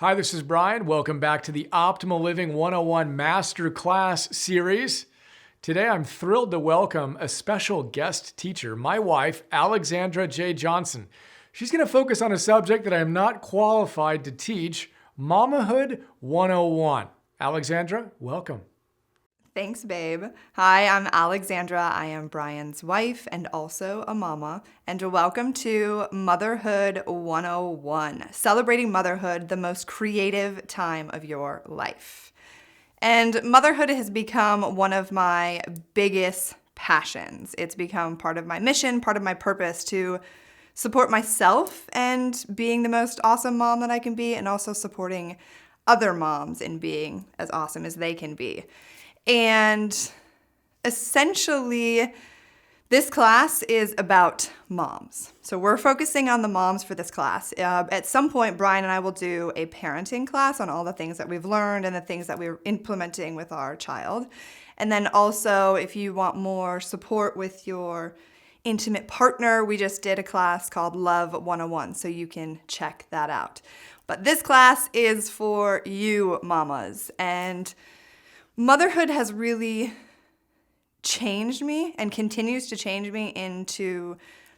Hi, this is Brian. Welcome back to the Optimal Living 101 Masterclass series. Today, I'm thrilled to welcome a special guest teacher, my wife, Alexandra J. Johnson. She's going to focus on a subject that I am not qualified to teach, Mommahood 101. Alexandra, welcome. Thanks, babe. Hi, I'm Alexandra. I am Brian's wife and also a mama. And welcome to Motherhood 101, celebrating motherhood, the most creative time of your life. And motherhood has become one of my biggest passions. It's become part of my mission, part of my purpose to support myself and being the most awesome mom that I can be, and also supporting other moms in being as awesome as they can be. And essentially, this class is about moms. So we're focusing on the moms for this class. At some point, Brian and I will do a parenting class on all the things that we've learned and the things that we're implementing with our child. And then also, if you want more support with your intimate partner, we just did a class called Love 101, so you can check that out. But this class is for you mamas, and motherhood has really changed me and continues to change me into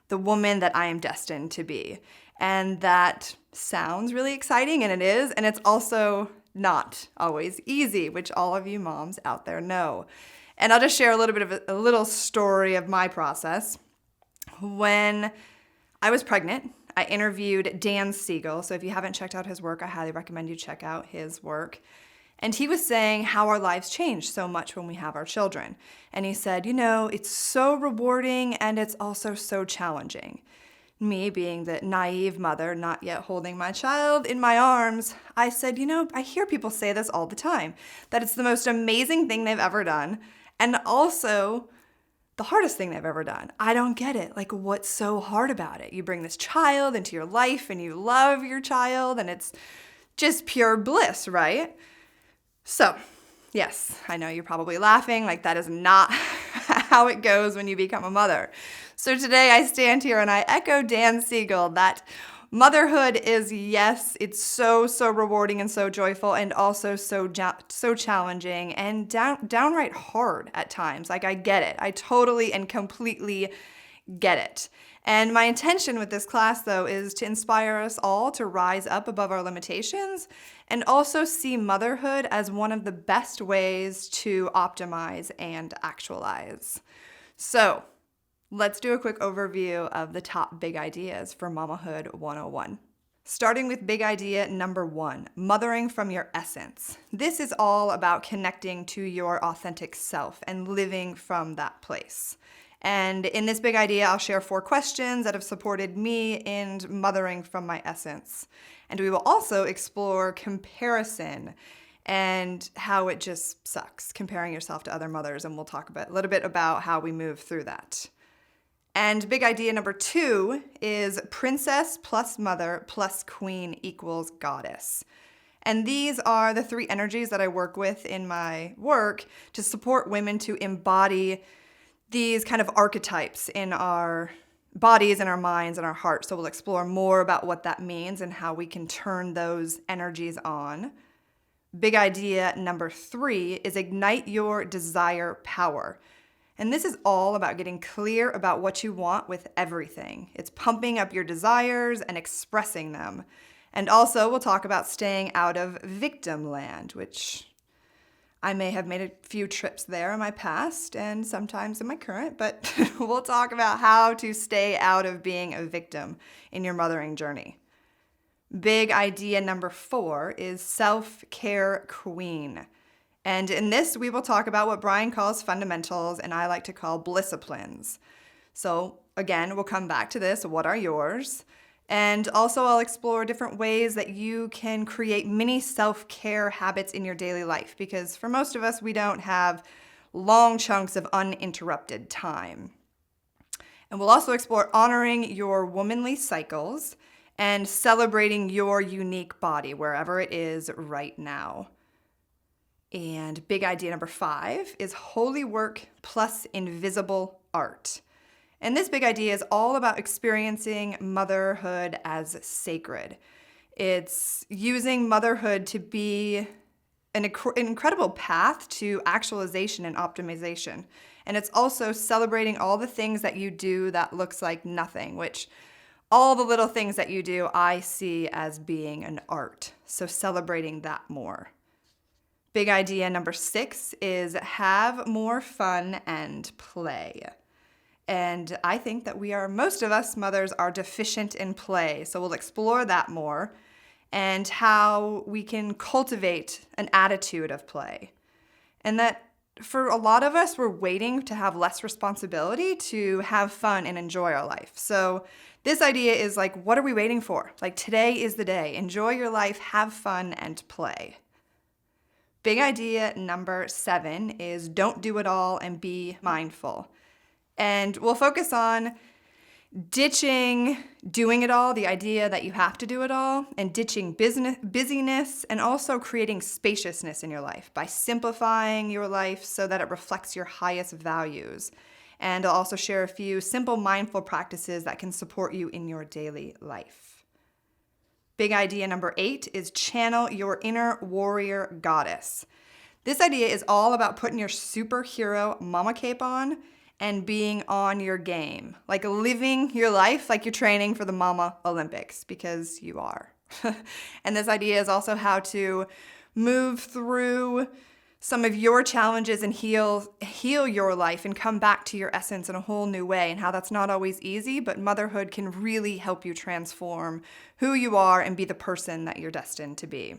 the woman that I am destined to be. And that sounds really exciting, and it is, and it's also not always easy, which all of you moms out there know. And I'll just share a little bit of a little story of my process. When I was pregnant, I interviewed Dan Siegel. So if you haven't checked out his work, I highly recommend you check out his work. And he was saying how our lives change so much when we have our children. And he said, it's so rewarding and it's also so challenging. Me being the naive mother, not yet holding my child in my arms, I said, I hear people say this all the time, that it's the most amazing thing they've ever done, and also the hardest thing they've ever done. I don't get it. Like, what's so hard about it? You bring this child into your life and you love your child and it's just pure bliss, right? So, yes, I know you're probably laughing, like that is not how it goes when you become a mother. So today I stand here and I echo Dan Siegel that motherhood is, yes, it's so rewarding and so joyful, and also so challenging and downright hard at times. Like, I get it. I totally and completely get it. And my intention with this class, though, is to inspire us all to rise up above our limitations and also see motherhood as one of the best ways to optimize and actualize. So let's do a quick overview of the top big ideas for Mommahood 101. Starting with big idea number 1, mothering from your essence. This is all about connecting to your authentic self and living from that place. And in this big idea, I'll share 4 questions that have supported me in mothering from my essence. And we will also explore comparison and how it just sucks, comparing yourself to other mothers. And we'll talk a little bit about how we move through that. And big idea number 2 is princess plus mother plus queen equals goddess. And these are the 3 energies that I work with in my work to support women to embody these kind of archetypes in our bodies and our minds and our hearts. So we'll explore more about what that means and how we can turn those energies on. Big idea number 3 is ignite your desire power. And this is all about getting clear about what you want with everything. It's pumping up your desires and expressing them. And also we'll talk about staying out of victim land, which I may have made a few trips there in my past and sometimes in my current, but we'll talk about how to stay out of being a victim in your mothering journey. Big idea number 4 is self-care queen. And in this, we will talk about what Brian calls fundamentals and I like to call blissciplines. So again, we'll come back to this. What are yours? And also I'll explore different ways that you can create mini self-care habits in your daily life, because for most of us, we don't have long chunks of uninterrupted time. And we'll also explore honoring your womanly cycles and celebrating your unique body wherever it is right now. And big idea number 5 is holy work plus invisible art. And this big idea is all about experiencing motherhood as sacred. It's using motherhood to be an incredible path to actualization and optimization. And it's also celebrating all the things that you do that looks like nothing, which all the little things that you do, I see as being an art. So celebrating that more. Big idea number 6 is have more fun and play. And I think that most of us mothers are deficient in play. So we'll explore that more and how we can cultivate an attitude of play. And that for a lot of us, we're waiting to have less responsibility to have fun and enjoy our life. So this idea is like, what are we waiting for? Like, today is the day. Enjoy your life, have fun, and play. Big idea number 7 is don't do it all and be mindful. And we'll focus on ditching doing it all, the idea that you have to do it all, and ditching busyness, and also creating spaciousness in your life by simplifying your life so that it reflects your highest values. And I'll also share a few simple mindful practices that can support you in your daily life. Big idea number 8 is channel your inner warrior goddess. This idea is all about putting your superhero mama cape on and being on your game, like living your life like you're training for the Mama Olympics, because you are. And this idea is also how to move through some of your challenges and heal your life and come back to your essence in a whole new way, and how that's not always easy, but motherhood can really help you transform who you are and be the person that you're destined to be.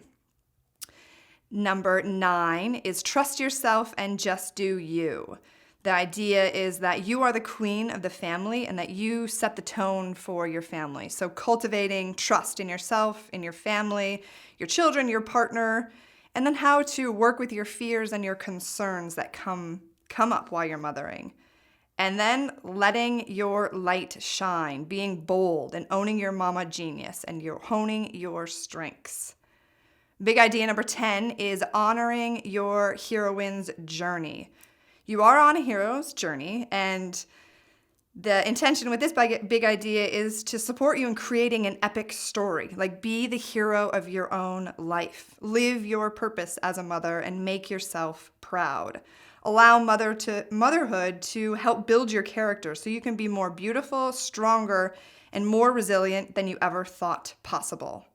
Number 9 is trust yourself and just do you. The idea is that you are the queen of the family and that you set the tone for your family. So cultivating trust in yourself, in your family, your children, your partner, and then how to work with your fears and your concerns that come up while you're mothering. And then letting your light shine, being bold and owning your mama genius and you're honing your strengths. Big idea number 10 is honoring your heroine's journey. You are on a hero's journey, and the intention with this big idea is to support you in creating an epic story. Like, be the hero of your own life. Live your purpose as a mother and make yourself proud. Allow motherhood to help build your character so you can be more beautiful, stronger, and more resilient than you ever thought possible.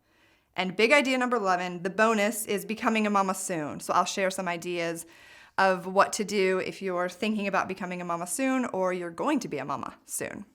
And big idea number 11, the bonus, is becoming a mama soon. So I'll share some ideas of what to do if you're thinking about becoming a mama soon or you're going to be a mama soon.